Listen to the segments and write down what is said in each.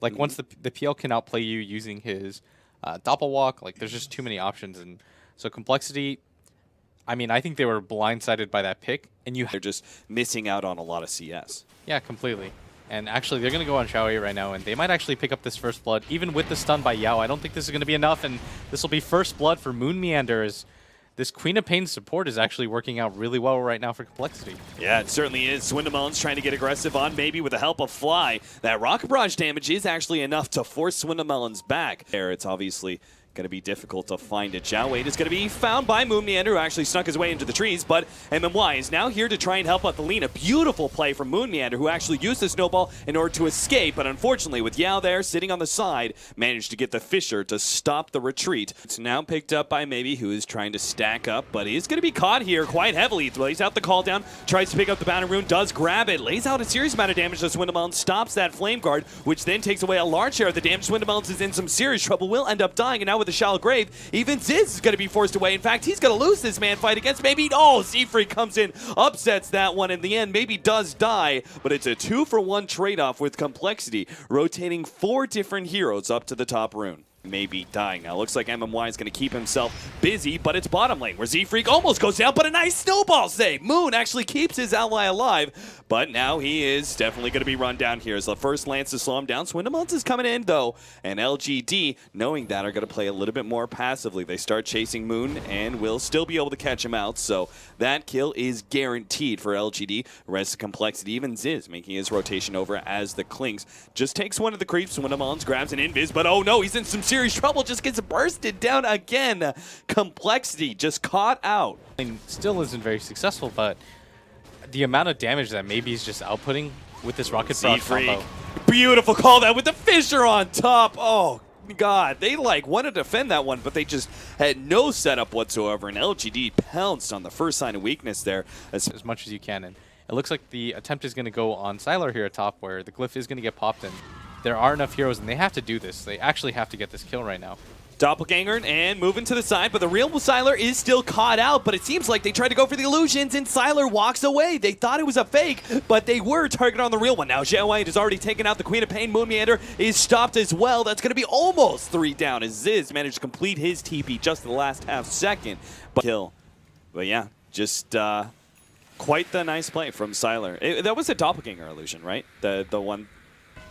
Like once the PL can outplay you using his Doppelwalk, like there's just too many options. And so Complexity, I mean, I think they were blindsided by that pick. And They're just missing out on a lot of CS. Yeah, completely. And actually, they're going to go on Xiaoyi right now, and they might actually pick up this first blood, even with the stun by Yao. I don't think this is going to be enough, and this will be first blood for Moon Meander, as this Queen of Pain support is actually working out really well right now for Complexity. Yeah, it certainly is. Swindamelon's trying to get aggressive on, maybe with the help of Fly. That Rocket Barrage damage is actually enough to force Swindamelon's back. There, it's obviously going to be difficult to find it. Zhao is going to be found by Moon Meander, who actually snuck his way into the trees, but MMY is now here to try and help out the lean. A beautiful play from Moon Meander, who actually used the snowball in order to escape, but unfortunately, with Yao there sitting on the side, managed to get the Fisher to stop the retreat. It's now picked up by Maybe, who is trying to stack up, but he's going to be caught here quite heavily. He lays out the call down, tries to pick up the Bounty Rune, does grab it, lays out a serious amount of damage to Swindamelon, stops that Flame Guard, which then takes away a large share of the damage. Swindamelon is in some serious trouble, will end up dying, and now with the Shallow Grave, even Ziz is going to be forced away. In fact, he's going to lose this man fight against Maybe. Oh, Seafree comes in, upsets that one in the end. Maybe does die, but it's a 2-for-1 trade-off with Complexity, rotating 4 different heroes up to the top rune. Maybe dying now. Looks like MMY is going to keep himself busy, but it's bottom lane where Z-Freak almost goes down, but a nice snowball save. Moon actually keeps his ally alive, but now he is definitely going to be run down here as the first lance to slow him down. Swindamelon is coming in, though, and LGD, knowing that, are going to play a little bit more passively. They start chasing Moon and will still be able to catch him out, so that kill is guaranteed for LGD. Rest of Complexity, even Ziz making his rotation over as the Clinks just takes one of the creeps. Swindamelon grabs an invis, but oh no, he's in some serious trouble, just gets bursted down again. Complexity just caught out. And still isn't very successful, but the amount of damage that Maybe is just outputting with this Rocket Barrage combo. Beautiful call that with the Fisher on top. Oh God, they like want to defend that one, but they just had no setup whatsoever, and LGD pounced on the first sign of weakness there. As much as you can, and it looks like the attempt is going to go on Sylar here at top, where the glyph is going to get popped in. There are enough heroes, and they have to do this. They actually have to get this kill right now. Doppelganger and moving to the side, but the real Sylar is still caught out, but it seems like they tried to go for the illusions, and Sylar walks away. They thought it was a fake, but they were targeted on the real one. Now Xiaoyi has already taken out the Queen of Pain. Moon Meander is stopped as well. That's going to be almost 3 down as Ziz managed to complete his TP just in the last half second. But yeah, just quite the nice play from Sylar. That was a Doppelganger illusion, right? The one...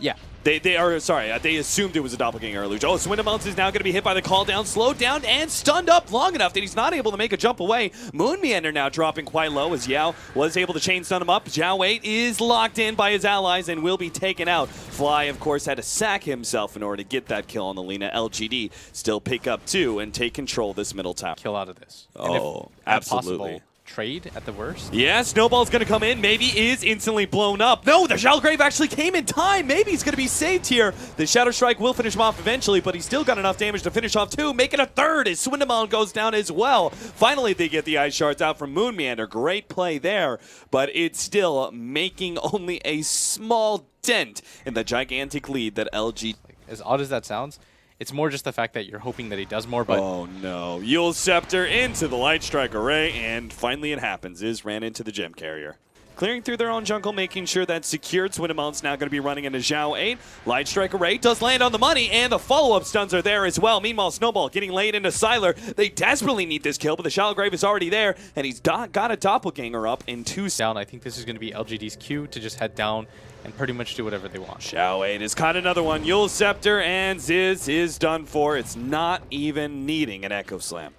Yeah. They assumed it was a Doppelganger illusion. Oh, Swindamelon is now going to be hit by the call down, slowed down, and stunned up long enough that he's not able to make a jump away. Moon Meander now dropping quite low as Yao was able to chain stun him up. Zhao 8 is locked in by his allies and will be taken out. Fly, of course, had to sack himself in order to get that kill on the Lina. LGD still pick up 2 and take control of this middle tower. Kill out of this. Oh, absolutely. Possible, trade at the worst. Yeah, Snowball's going to come in. Maybe is instantly blown up. No, the Shallow Grave actually came in time. Maybe he's going to be saved here. The Shadow Strike will finish him off eventually, but he's still got enough damage to finish off 2, making a 3rd as Swindamelon goes down as well. Finally, they get the Ice Shards out from Moon Meander. Great play there, but it's still making only a small dent in the gigantic lead that LG... As odd as that sounds, it's more just the fact that you're hoping that he does more, but... Oh no. Yule Scepter into the Light Strike Array, and finally it happens. Iz ran into the Gem Carrier. Clearing through their own jungle, making sure that's secured. Swindamelon's now going to be running into Zhao 8. Light Strike Array does land on the money, and the follow-up stuns are there as well. Meanwhile, Snowball getting laid into Sylar. They desperately need this kill, but the Shallow Grave is already there, and he's got a Doppelganger up in 2 down. I think this is going to be LGD's cue to just head down and pretty much do whatever they want. Zhao 8 has caught another one. Yule Scepter, and Ziz is done for. It's not even needing an Echo Slam.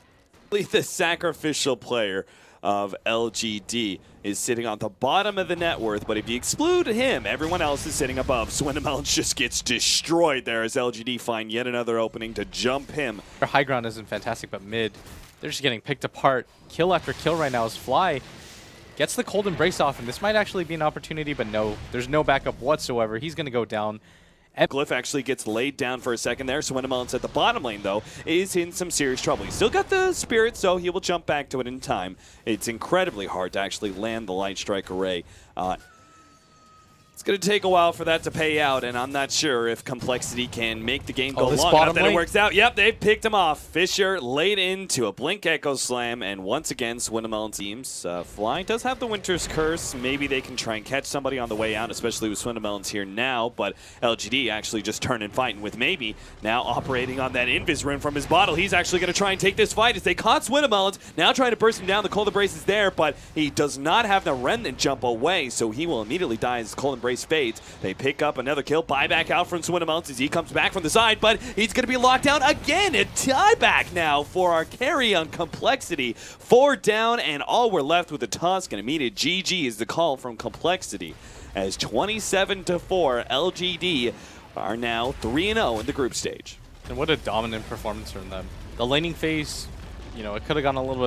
The sacrificial player of LGD is sitting on the bottom of the net worth, but if you exclude him, everyone else is sitting above. Swindamelon just gets destroyed there as LGD find yet another opening to jump him. Their high ground isn't fantastic, but mid, they're just getting picked apart. Kill after kill right now as Fly gets the Cold Embrace off, and this might actually be an opportunity, but no, there's no backup whatsoever. He's going to go down. Glyph actually gets laid down for a second there. Swindamelon's at the bottom lane, though, is in some serious trouble. He's still got the Spirit, so he will jump back to it in time. It's incredibly hard to actually land the Light Strike Array. It's going to take a while for that to pay out, and I'm not sure if Complexity can make the game go this long bottom enough that it lane. works out. Yep, they've picked him off. Fisher laid into a Blink Echo Slam, and once again, Swindamelon teams. Fly does have the Winter's Curse. Maybe they can try and catch somebody on the way out, especially with Swindamelons here now, but LGD actually just turning fighting with Maybe now operating on that Invis rune from his bottle. He's actually going to try and take this fight as they caught Swindamelons, now trying to burst him down. The Cold Embrace is there, but he does not have the Remnant jump away, so he will immediately die as Cold Embrace fades. They pick up another kill, buyback out from Swindamelons as he comes back from the side, but he's going to be locked down again. A tieback now for our carry on Complexity. 4 down, and all we're left with a Tusk, and immediate GG is the call from Complexity. As 27-4, LGD are now 3-0 in the group stage. And what a dominant performance from them. The laning phase, you know, it could have gone a little bit